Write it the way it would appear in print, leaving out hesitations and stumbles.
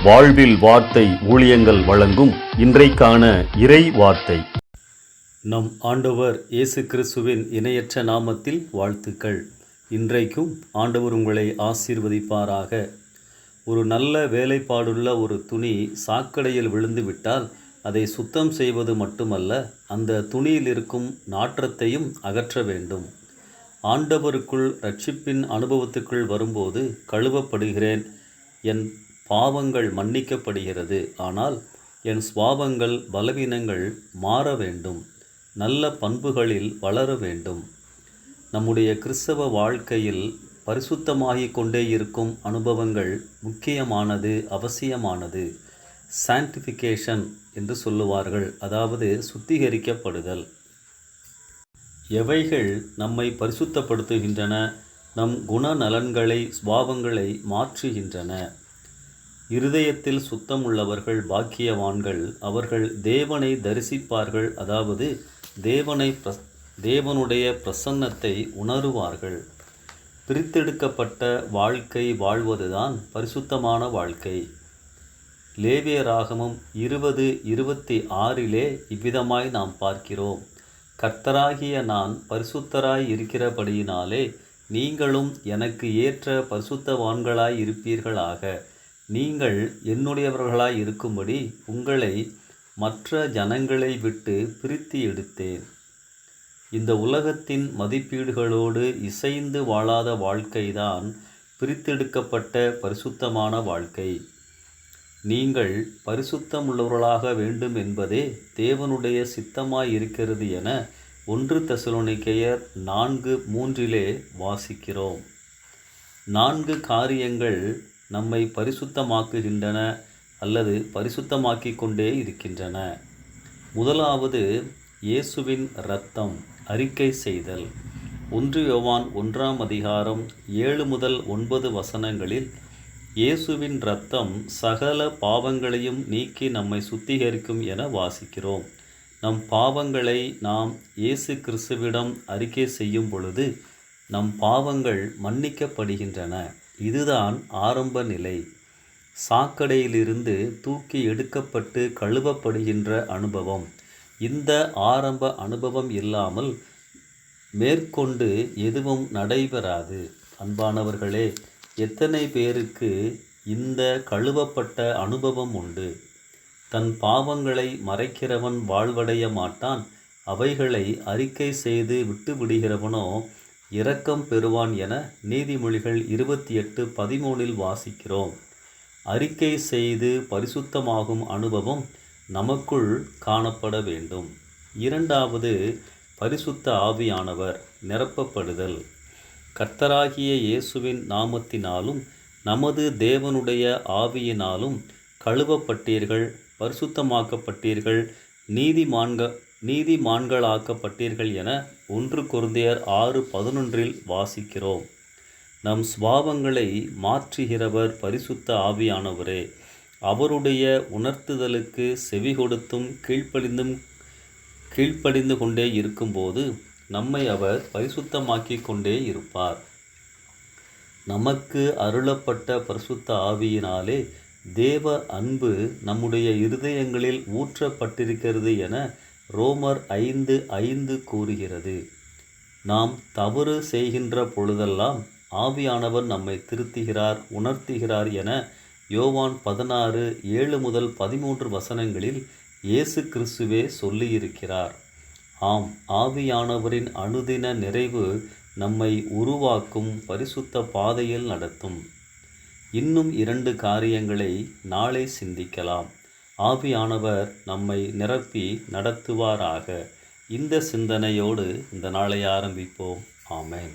வாழ்வில் வார்த்தை ஊழியங்கள் வழங்கும் இன்றைக்கான இறை வார்த்தை. நம் ஆண்டவர் இயேசு கிறிஸ்துவின் இணையற்ற நாமத்தில் வாழ்த்துக்கள். இன்றைக்கும் ஆண்டவர் உங்களை ஆசீர்வதிப்பாராக. ஒரு நல்ல வேலைப்பாடுள்ள ஒரு துணி சாக்கடையில் விழுந்து விட்டால் அதை சுத்தம் செய்வது மட்டுமல்ல, அந்த துணியில் இருக்கும் நாற்றத்தையும் அகற்ற வேண்டும். ஆண்டவருக்குள் இரட்சிப்பின் அனுபவத்துக்குள் வரும்போது கழுவப்படுகிறேன், என் பாவங்கள் மன்னிக்கப்படுகிறது, ஆனால் என் சுபாவங்கள் பலவீனங்கள் மாற வேண்டும், நல்ல பண்புகளில் வளர வேண்டும். நம்முடைய கிறிஸ்தவ வாழ்க்கையில் பரிசுத்தமாகிக் கொண்டே இருக்கும் அனுபவங்கள் முக்கியமானது, அவசியமானது. சான்டிஃபிகேஷன் என்று சொல்லுவார்கள், அதாவது சுத்திகரிக்கப்படுதல். எவைகள் நம்மை பரிசுத்தப்படுத்துகின்றன? நம் குணநலன்களை, சுபாவங்களை மாற்றுகின்றன. இருதயத்தில் சுத்தம் உள்ளவர்கள் பாக்கியவான்கள், அவர்கள் தேவனை தரிசிப்பார்கள், அதாவது தேவனுடைய பிரசன்னத்தை உணருவார்கள். பிரித்தெடுக்கப்பட்ட வாழ்க்கை வாழ்வதுதான் பரிசுத்தமான வாழ்க்கை. லேவியராகமம் 20:26 இவ்விதமாய் நாம் பார்க்கிறோம்: கர்த்தராகிய நான் பரிசுத்தராய் இருக்கிறபடியினாலே நீங்களும் எனக்கு ஏற்ற பரிசுத்தவான்களாய் இருப்பீர்களாக. நீங்கள் என்னுடையவர்களாய் இருக்கும்படி உங்களை மற்ற ஜனங்களை விட்டு பிரித்து எடுத்தேன். இந்த உலகத்தின் மதிப்பீடுகளோடு இசைந்து வாழாத வாழ்க்கைதான் பிரித்தெடுக்கப்பட்ட பரிசுத்தமான வாழ்க்கை. நீங்கள் பரிசுத்தம் உள்ளவர்களாக வேண்டும் என்பதே தேவனுடைய சித்தமாய் இருக்கிறது என 1 தெசலோனிக்கேயர் 4:3 வாசிக்கிறோம். 4 காரியங்கள் நம்மை பரிசுத்தமாக்குகின்றன அல்லது பரிசுத்தமாக்கி கொண்டே இருக்கின்றன. முதலாவது, இயேசுவின் இரத்தம் அறிக்கை செய்தல். 1 யோவான் 1:7-9 இயேசுவின் இரத்தம் சகல பாவங்களையும் நீக்கி நம்மை சுத்திகரிக்கும் என வாசிக்கிறோம். நம் பாவங்களை நாம் இயேசு கிறிஸ்துவிடம் அறிக்கை செய்யும் பொழுது நம் பாவங்கள் மன்னிக்கப்படுகின்றன. இதுதான் ஆரம்ப நிலை. சாக்கடையிலிருந்து தூக்கி எடுக்கப்பட்டு கழுவப்படுகின்ற அனுபவம். இந்த ஆரம்ப அனுபவம் இல்லாமல் மேற்கொண்டு எதுவும் நடைபெறாது. அன்பானவர்களே, எத்தனை பேருக்கு இந்த கழுவப்பட்ட அனுபவம் உண்டு? தன் பாவங்களை மறைக்கிறவன் வாழ்வடைய மாட்டான், அவைகளை அறிக்கை செய்து விட்டு விடுகிறவனோ இரக்கம் பெறுவான் என நீதிமொழிகள் 28:13 வாசிக்கிறோம். அறிக்கை செய்து பரிசுத்தமாகும் அனுபவம் நமக்குள் காணப்பட வேண்டும். இரண்டாவது, பரிசுத்த ஆவியானவர் நிரப்பப்படுதல். கர்த்தராகிய இயேசுவின் நாமத்தினாலும் நமது தேவனுடைய ஆவியினாலும் கழுவப்பட்டீர்கள், பரிசுத்தமாக்கப்பட்டீர்கள், நீதிமான்களாக்கப்பட்டீர்கள் என 1 கொரிந்தியர் 6:11 வாசிக்கிறோம். நம் சுபாவங்களை மாற்றுகிறவர் பரிசுத்த ஆவியானவரே. அவருடைய உணர்த்துதலுக்கு செவி கொடுத்தும் கீழ்ப்படிந்து கொண்டே இருக்கும்போது நம்மை அவர் பரிசுத்தமாக்கி கொண்டே இருப்பார். நமக்கு அருளப்பட்ட பரிசுத்த ஆவியினாலே தேவ அன்பு நம்முடைய இருதயங்களில் ஊற்றப்பட்டிருக்கிறது என ரோமர் 5:5 கூறுகிறது. நாம் தவறு செய்கின்ற பொழுதெல்லாம் ஆவியானவர் நம்மை திருத்துகிறார், உணர்த்துகிறார் என யோவான் 16:7-13 இயேசு கிறிஸ்துவே சொல்லியிருக்கிறார். ஆம், ஆவியானவரின் அனுதின நிறைவு நம்மை உருவாக்கும், பரிசுத்த பாதையில் நடத்தும். இன்னும் 2 காரியங்களை நாளை சிந்திக்கலாம். ஆவியானவர் நம்மை நிரப்பி நடத்துவாராக. இந்த சிந்தனையோடு இந்த நாளை ஆரம்பிப்போம். ஆமென்.